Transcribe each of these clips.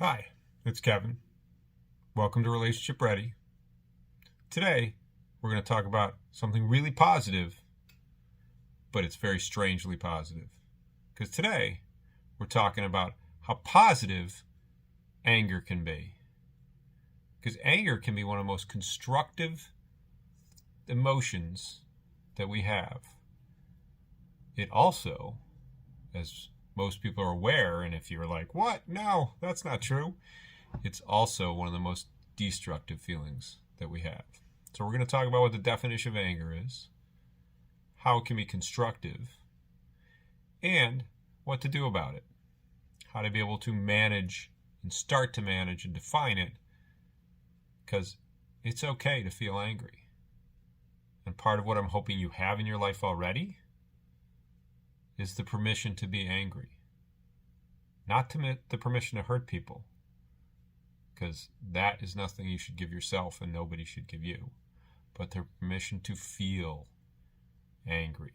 Hi, it's Kevin. Welcome to Relationship Ready. Today, we're going to talk about something really positive, but it's very strangely positive. Because today, we're talking about how positive anger can be. Because anger can be one of the most constructive emotions that we have. It also, as most people are aware, and if you're like, what? No, that's not true. It's also one of the most destructive feelings that we have. So we're going to talk about what the definition of anger is, how it can be constructive, and what to do about it. How to be able to manage and start to manage and define it, because it's okay to feel angry. And part of what I'm hoping you have in your life already is the permission to be angry. Not the permission to hurt people, because that is nothing you should give yourself and nobody should give you, but the permission to feel angry,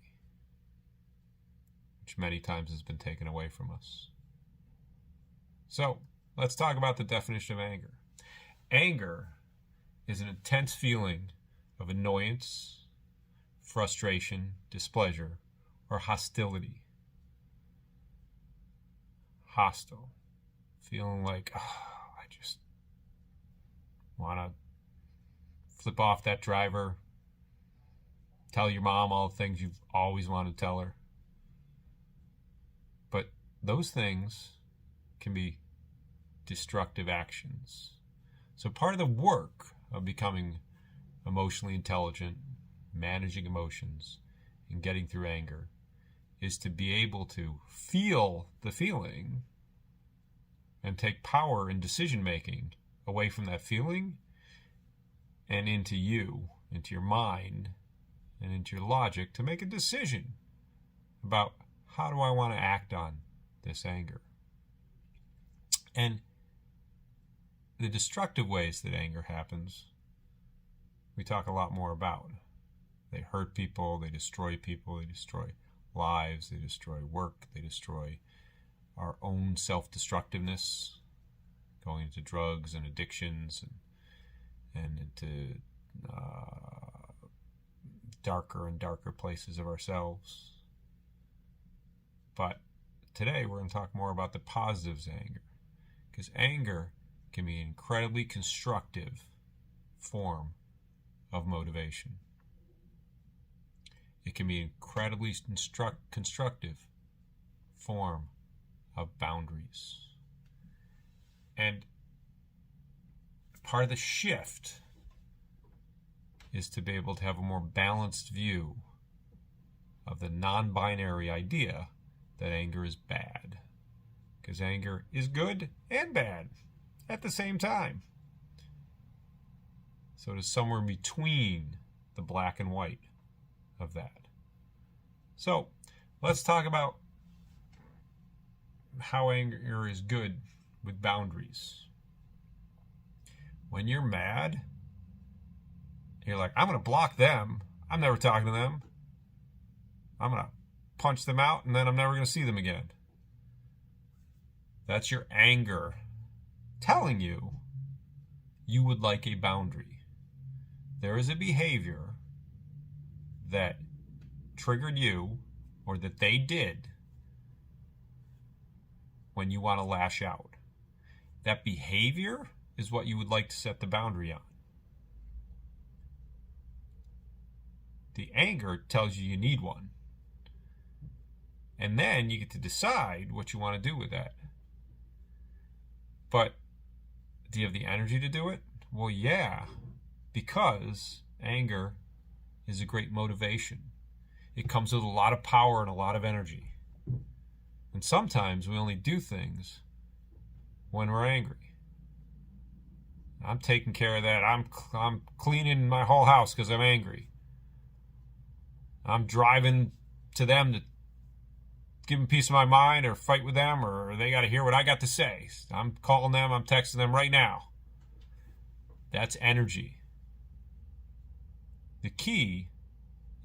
which many times has been taken away from us. So let's talk about the definition of anger. Anger is an intense feeling of annoyance, frustration, displeasure, or hostility. Hostile. Feeling like, I just want to flip off that driver, tell your mom all the things you've always wanted to tell her. But those things can be destructive actions. So part of the work of becoming emotionally intelligent, managing emotions, and getting through anger is to be able to feel the feeling and take power in decision making away from that feeling and into you, into your mind, and into your logic to make a decision about how do I want to act on this anger. And the destructive ways that anger happens, we talk a lot more about. They hurt people, they destroy lives, they destroy work, they destroy our own self-destructiveness, going into drugs and addictions and into darker and darker places of ourselves. But today we're going to talk more about the positives of anger, because anger can be an incredibly constructive form of motivation. It can be an incredibly constructive form of boundaries. And part of the shift is to be able to have a more balanced view of the non-binary idea that anger is bad. Because anger is good and bad at the same time. So it is somewhere between the black and white of that. So let's talk about how anger is good with boundaries. When you're mad, you're like, I'm going to block them. I'm never talking to them. I'm going to punch them out and then I'm never going to see them again. That's your anger telling you you would like a boundary. There is a behavior that triggered you or that they did when you want to lash out. That behavior is what you would like to set the boundary on. The anger tells you need one. And then you get to decide what you want to do with that. But do you have the energy to do it? Well, yeah, because anger is a great motivation. It comes with a lot of power and a lot of energy. And sometimes we only do things when we're angry. I'm taking care of that. I'm cleaning my whole house because I'm angry. I'm driving to them to give them peace of my mind or fight with them, or they got to hear what I got to say. I'm calling them, I'm texting them right now. That's energy. The key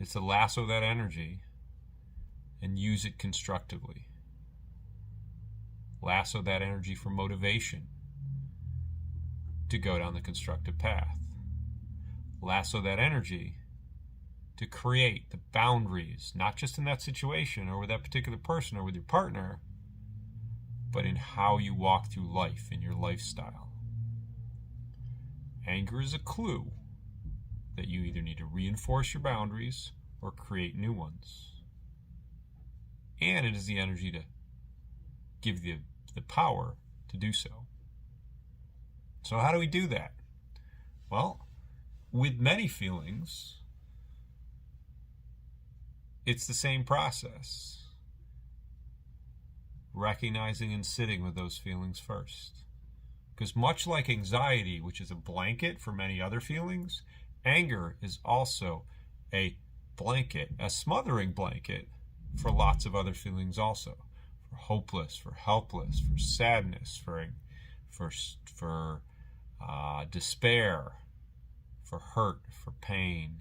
is to lasso that energy and use it constructively. Lasso that energy for motivation to go down the constructive path. Lasso that energy to create the boundaries, not just in that situation or with that particular person or with your partner, but in how you walk through life, in your lifestyle. Anger is a clue that you either need to reinforce your boundaries or create new ones. And it is the energy to give you the power to do so. So how do we do that? Well, with many feelings, it's the same process. Recognizing and sitting with those feelings first. Because much like anxiety, which is a blanket for many other feelings, anger is also a blanket, a smothering blanket for lots of other feelings also. For hopeless, for helpless, for sadness, for despair, for hurt, for pain,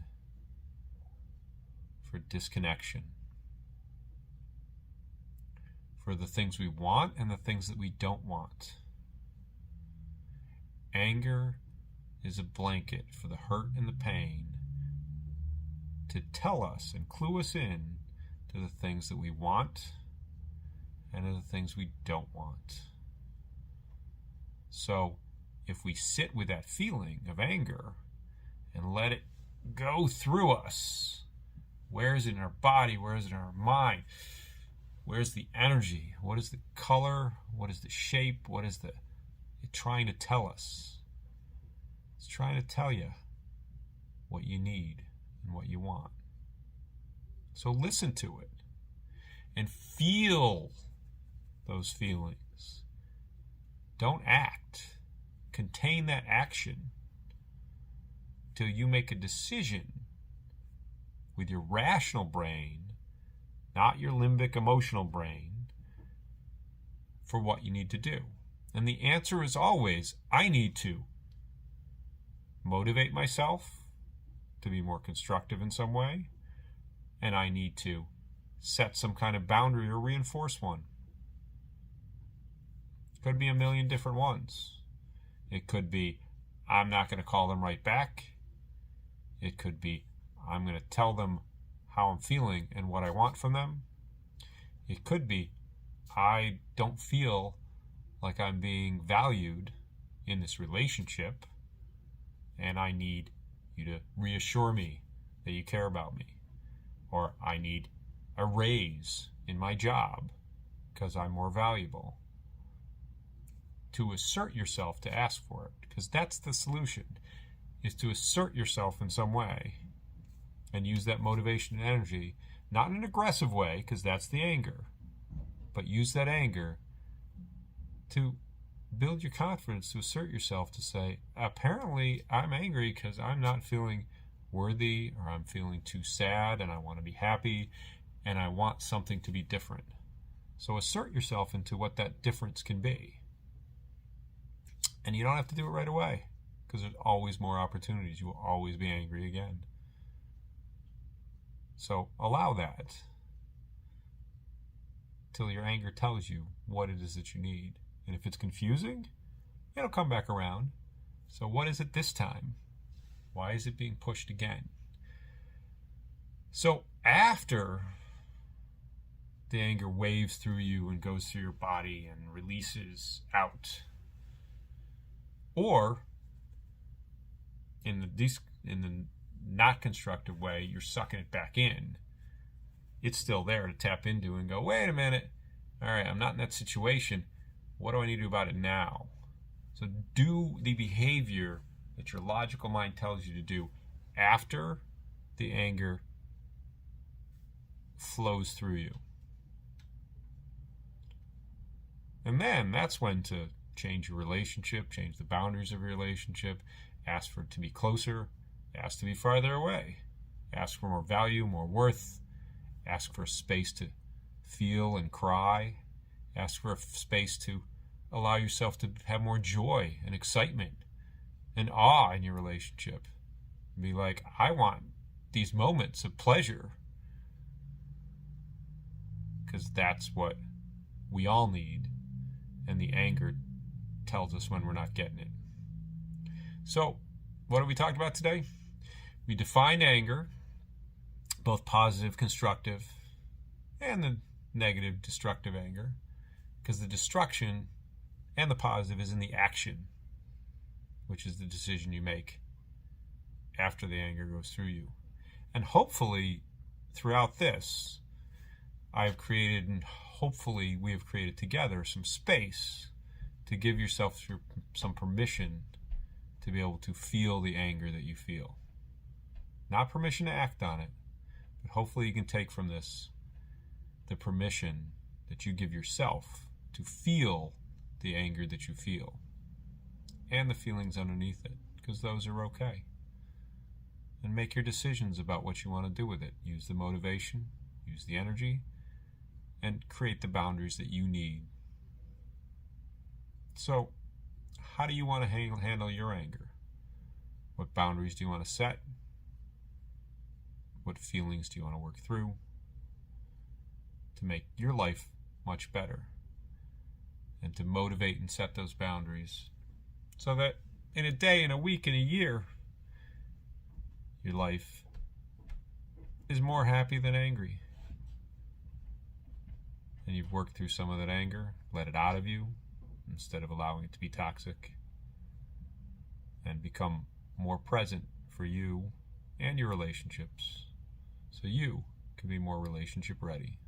for disconnection, for the things we want and the things that we don't want. Anger is a blanket for the hurt and the pain to tell us and clue us in to the things that we want and to the things we don't want. So if we sit with that feeling of anger and let it go through us, where is it in our body? Where is it in our mind? Where's the energy? What is the color? What is the shape? What is it trying to tell us? It's trying to tell you what you need and what you want. So listen to it and feel those feelings. Don't act. Contain that action till you make a decision with your rational brain, not your limbic emotional brain, for what you need to do. And the answer is always, I need to motivate myself to be more constructive in some way, and I need to set some kind of boundary or reinforce one. Could be a million different ones. It could be, I'm not going to call them right back. It could be, I'm going to tell them how I'm feeling and what I want from them. It could be, I don't feel like I'm being valued in this relationship, and I need you to reassure me that you care about me. Or I need a raise in my job because I'm more valuable. To assert yourself, to ask for it, because that's the solution, is to assert yourself in some way and use that motivation and energy, not in an aggressive way, because that's the anger, but use that anger to build your confidence, to assert yourself, to say, apparently I'm angry because I'm not feeling worthy, or I'm feeling too sad and I want to be happy and I want something to be different. So assert yourself into what that difference can be. And you don't have to do it right away, because there's always more opportunities. You will always be angry again. So allow that till your anger tells you what it is that you need. And if it's confusing, it'll come back around. So what is it this time? Why is it being pushed again? So after the anger waves through you and goes through your body and releases out, or in the not constructive way, you're sucking it back in, it's still there to tap into and go, wait a minute, all right, I'm not in that situation. What do I need to do about it now? So do the behavior that your logical mind tells you to do after the anger flows through you. And then that's when to change your relationship, change the boundaries of your relationship, ask for it to be closer, ask to be farther away, ask for more value, more worth, ask for a space to feel and cry, ask for a space to allow yourself to have more joy and excitement and awe in your relationship. Be like, I want these moments of pleasure, because that's what we all need, and the anger tells us when we're not getting it. So, what have we talked about today? We defined anger, both positive, constructive, and the negative, destructive anger, because the destruction and the positive is in the action, which is the decision you make after the anger goes through you. And hopefully, throughout this, I've created, and hopefully we have created together, some space to give yourself some permission to be able to feel the anger that you feel. Not permission to act on it, but hopefully you can take from this the permission that you give yourself to feel the anger that you feel and the feelings underneath it, because those are okay. And make your decisions about what you want to do with it. Use the motivation, use the energy, and create the boundaries that you need. So, how do you want to handle your anger? What boundaries do you want to set? What feelings do you want to work through to make your life much better? And to motivate and set those boundaries so that in a day, in a week, in a year, your life is more happy than angry. And you've worked through some of that anger, let it out of you instead of allowing it to be toxic, and become more present for you and your relationships so you can be more relationship ready.